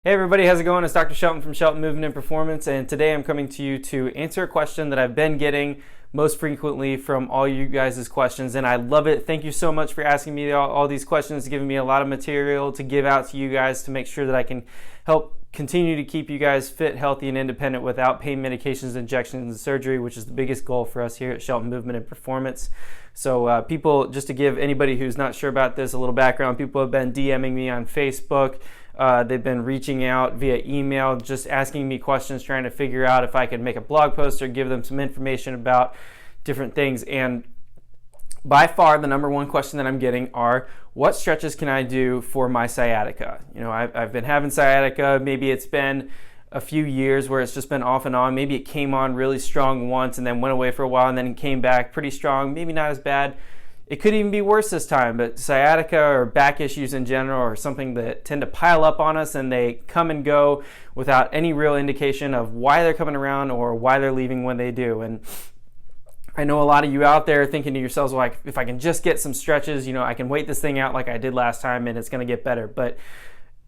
Hey everybody, how's it going? It's Dr. Shelton from Shelton Movement and Performance, and today I'm coming to you to answer a question that I've been getting most frequently from all you guys' questions, and I love it. Thank you so much for asking me all these questions, giving me a lot of material to give out to you guys to make sure that I can help continue to keep you guys fit, healthy, and independent without pain medications, injections, and surgery, which is the biggest goal for us here at Shelton Movement and Performance. So people, just to give anybody who's not sure about this a little background, people have been DMing me on Facebook. They've been reaching out via email, just asking me questions, trying to figure out if I could make a blog post or give them some information about different things. And by far, the number one question that I'm getting are, what stretches can I do for my sciatica? You know, I've been having sciatica. Maybe it's been a few years where it's just been off and on. Maybe it came on really strong once and then went away for a while and then came back pretty strong. Maybe not as bad. It could even be worse this time, but sciatica or back issues in general are something that tend to pile up on us, and they come and go without any real indication of why they're coming around or why they're leaving when they do. And I know a lot of you out there thinking to yourselves, well, if I can just get some stretches, you know, I can wait this thing out like I did last time and it's going to get better. But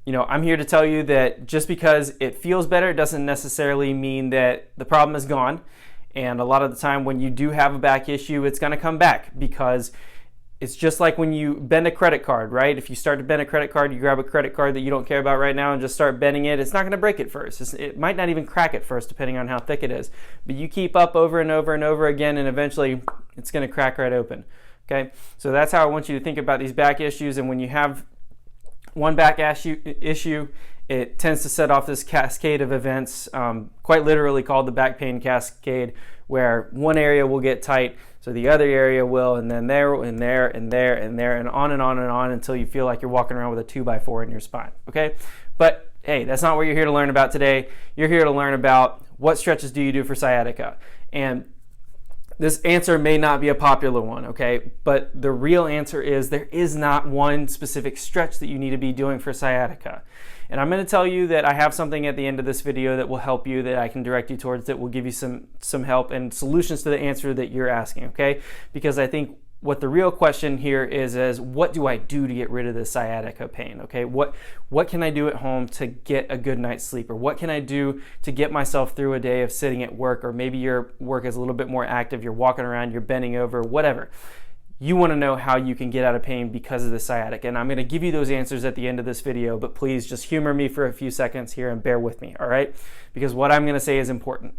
you know, I'm here to tell you that just because it feels better doesn't necessarily mean that the problem is gone. And a lot of the time when you do have a back issue, it's going to come back, because it's just like when you bend a credit card, right? If you start to bend a credit card, you grab a credit card that you don't care about right now and just start bending it, it's not going to break at first. It might not even crack at first, depending on how thick it is. But you keep up over and over and over again, and eventually it's going to crack right open. Okay? So that's how I want you to think about these back issues. And when you have one back issue, it tends to set off this cascade of events, quite literally called the back pain cascade, where one area will get tight, so the other area will, and then there, and there, and there, and there, and on and on and on until you feel like you're walking around with a 2x4 in your spine, okay? But hey, that's not what you're here to learn about today. You're here to learn about what stretches do you do for sciatica. And this answer may not be a popular one, okay? But the real answer is there is not one specific stretch that you need to be doing for sciatica. And I'm going to tell you that I have something at the end of this video that will help you, that I can direct you towards, that will give you some help and solutions to the answer that you're asking, okay? Because I think what the real question here is what do I do to get rid of this sciatica pain, okay? What can I do at home to get a good night's sleep? Or what can I do to get myself through a day of sitting at work? Or maybe your work is a little bit more active, you're walking around, you're bending over, whatever. You want to know how you can get out of pain because of the sciatica. And I'm going to give you those answers at the end of this video, but please just humor me for a few seconds here and bear with me, all right? Because what I'm going to say is important.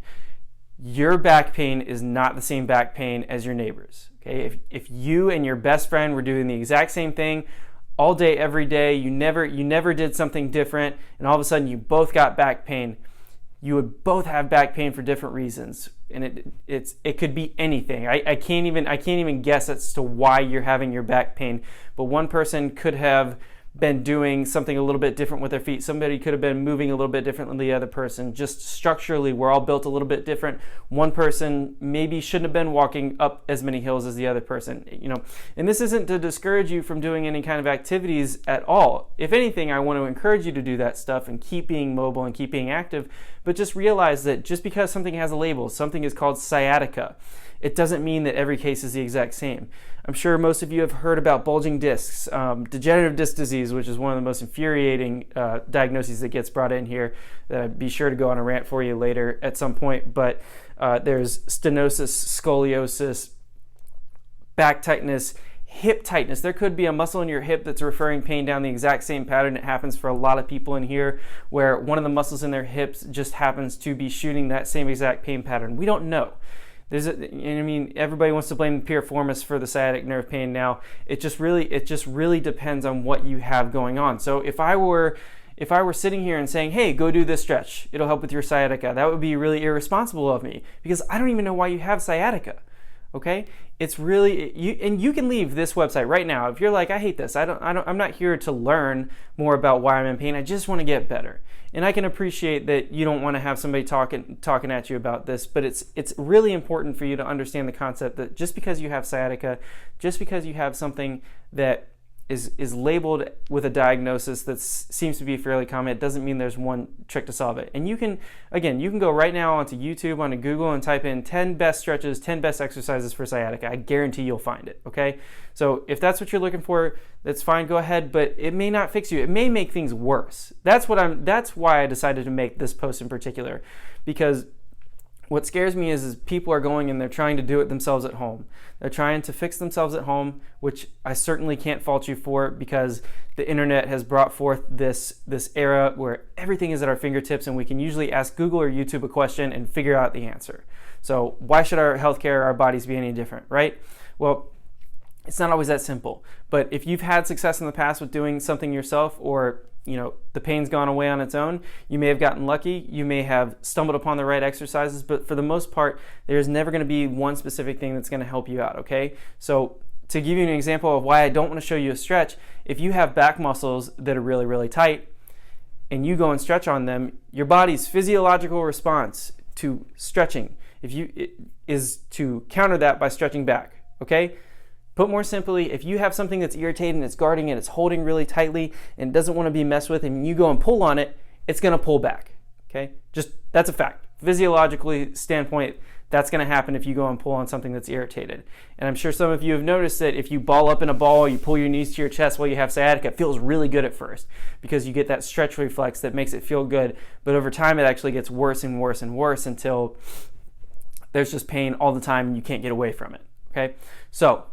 Your back pain is not the same back pain as your neighbor's. Okay? If you and your best friend were doing the exact same thing all day, every day, you never did something different, and all of a sudden you both got back pain, you would both have back pain for different reasons. And it could be anything. I can't even guess as to why you're having your back pain. But one person could have been doing something a little bit different with their feet. Somebody could have been moving a little bit different than the other person. Just structurally, we're all built a little bit different. One person maybe shouldn't have been walking up as many hills as the other person, you know. And this isn't to discourage you from doing any kind of activities at all. If anything, I want to encourage you to do that stuff and keep being mobile and keep being active. But just realize that just because something has a label, something is called sciatica, it doesn't mean that every case is the exact same. I'm sure most of you have heard about bulging discs, degenerative disc disease, which is one of the most infuriating diagnoses that gets brought in here. I'd be sure to go on a rant for you later at some point. But there's stenosis, scoliosis, back tightness, hip tightness. There could be a muscle in your hip that's referring pain down the exact same pattern. It happens for a lot of people in here, where one of the muscles in their hips just happens to be shooting that same exact pain pattern. We don't know. Everybody wants to blame the piriformis for the sciatic nerve pain now. It just really depends on what you have going on. So if I were sitting here and saying, hey, go do this stretch, it'll help with your sciatica, that would be really irresponsible of me, because I don't even know why you have sciatica. Okay? It's really, you can leave this website right now. If you're like, I hate this, I'm not here to learn more about why I'm in pain, I just want to get better. And I can appreciate that you don't want to have somebody talking at you about this, but it's really important for you to understand the concept that just because you have sciatica, just because you have something that is labeled with a diagnosis that seems to be fairly common, it doesn't mean there's one trick to solve it. And you can go right now onto YouTube, onto Google, and type in 10 best stretches, 10 best exercises for sciatica. I guarantee you'll find it, okay? So if that's what you're looking for, that's fine, go ahead, but it may not fix you. It may make things worse. That's why I decided to make this post in particular, because what scares me is people are going and they're trying to do it themselves at home. They're trying to fix themselves at home, which I certainly can't fault you for, because the internet has brought forth this era where everything is at our fingertips and we can usually ask Google or YouTube a question and figure out the answer. So why should our healthcare, our bodies be any different, right? Well, it's not always that simple. But if you've had success in the past with doing something yourself, or the pain's gone away on its own, you may have gotten lucky, you may have stumbled upon the right exercises, but for the most part, there's never going to be one specific thing that's going to help you out, okay? So to give you an example of why I don't want to show you a stretch, if you have back muscles that are really, really tight and you go and stretch on them, your body's physiological response to stretching is to counter that by stretching back, okay? Put more simply, if you have something that's irritating, it's guarding it, it's holding really tightly, and doesn't want to be messed with, and you go and pull on it, it's going to pull back, okay? That's a fact. Physiologically standpoint, that's going to happen if you go and pull on something that's irritated. And I'm sure some of you have noticed that if you ball up in a ball, you pull your knees to your chest while you have sciatica, it feels really good at first because you get that stretch reflex that makes it feel good. But over time, it actually gets worse and worse and worse until there's just pain all the time and you can't get away from it, okay? So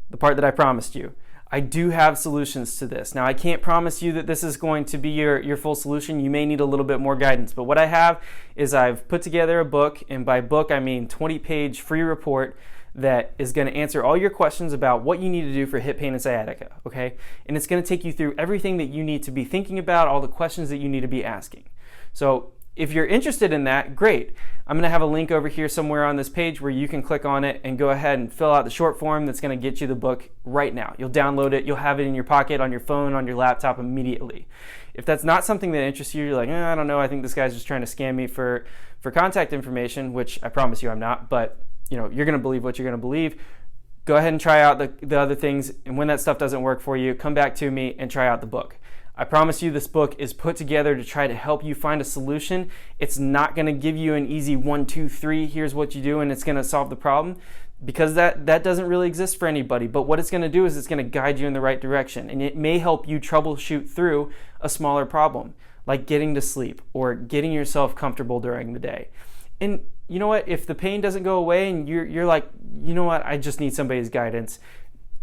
the part that I promised you, I do have solutions to this. Now, I can't promise you that this is going to be your full solution. You may need a little bit more guidance, but what I have is I've put together a book, and by book I mean 20-page free report that is going to answer all your questions about what you need to do for hip pain and sciatica, okay? And it's going to take you through everything that you need to be thinking about, all the questions that you need to be asking. So if you're interested in that, great. I'm going to have a link over here somewhere on this page where you can click on it and go ahead and fill out the short form that's going to get you the book right now. You'll download it, you'll have it in your pocket, on your phone, on your laptop immediately. If that's not something that interests you, you're like, I don't know, I think this guy's just trying to scam me for contact information, which I promise you I'm not, but you're going to believe what you're going to believe. Go ahead and try out the other things, and when that stuff doesn't work for you, come back to me and try out the book. I promise you this book is put together to try to help you find a solution. It's not going to give you an easy 1, 2, 3, here's what you do and it's going to solve the problem, because that doesn't really exist for anybody. But what it's going to do is it's going to guide you in the right direction, and it may help you troubleshoot through a smaller problem, like getting to sleep or getting yourself comfortable during the day. And you know what? If the pain doesn't go away and you're like, you know what, I just need somebody's guidance,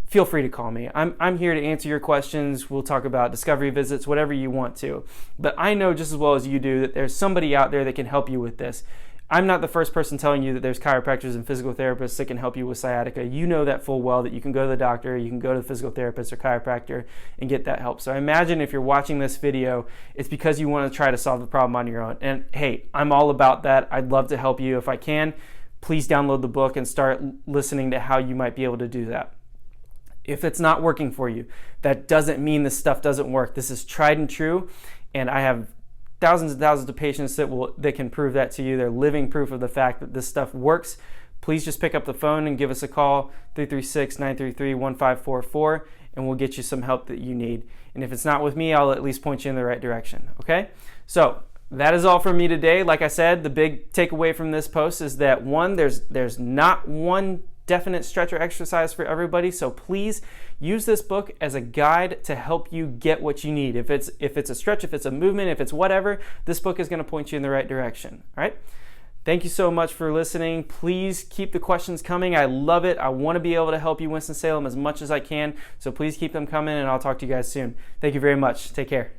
feel free to call me. I'm here to answer your questions. We'll talk about discovery visits, whatever you want to. But I know just as well as you do that there's somebody out there that can help you with this. I'm not the first person telling you that there's chiropractors and physical therapists that can help you with sciatica. You know that full well, that you can go to the doctor, you can go to the physical therapist or chiropractor and get that help. So I imagine if you're watching this video, it's because you want to try to solve the problem on your own. And hey, I'm all about that. I'd love to help you if I can. Please download the book and start listening to how you might be able to do that. If it's not working for you, that doesn't mean this stuff doesn't work. This is tried and true, and I have thousands and thousands of patients that can prove that to you. They're living proof of the fact that this stuff works. Please just pick up the phone and give us a call, 336-933-1544, and we'll get you some help that you need. And if it's not with me, I'll at least point you in the right direction, okay? So that is all from me today. Like I said, the big takeaway from this post is that one, there's not one definite stretch or exercise for everybody, so please use this book as a guide to help you get what you need. If it's a stretch, if it's a movement, if it's whatever, this book is going to point you in the right direction. All right? Thank you so much for listening. Please keep the questions coming. I love it. I want to be able to help you, Winston Salem, as much as I can, so please keep them coming, and I'll talk to you guys soon. Thank you very much. Take care.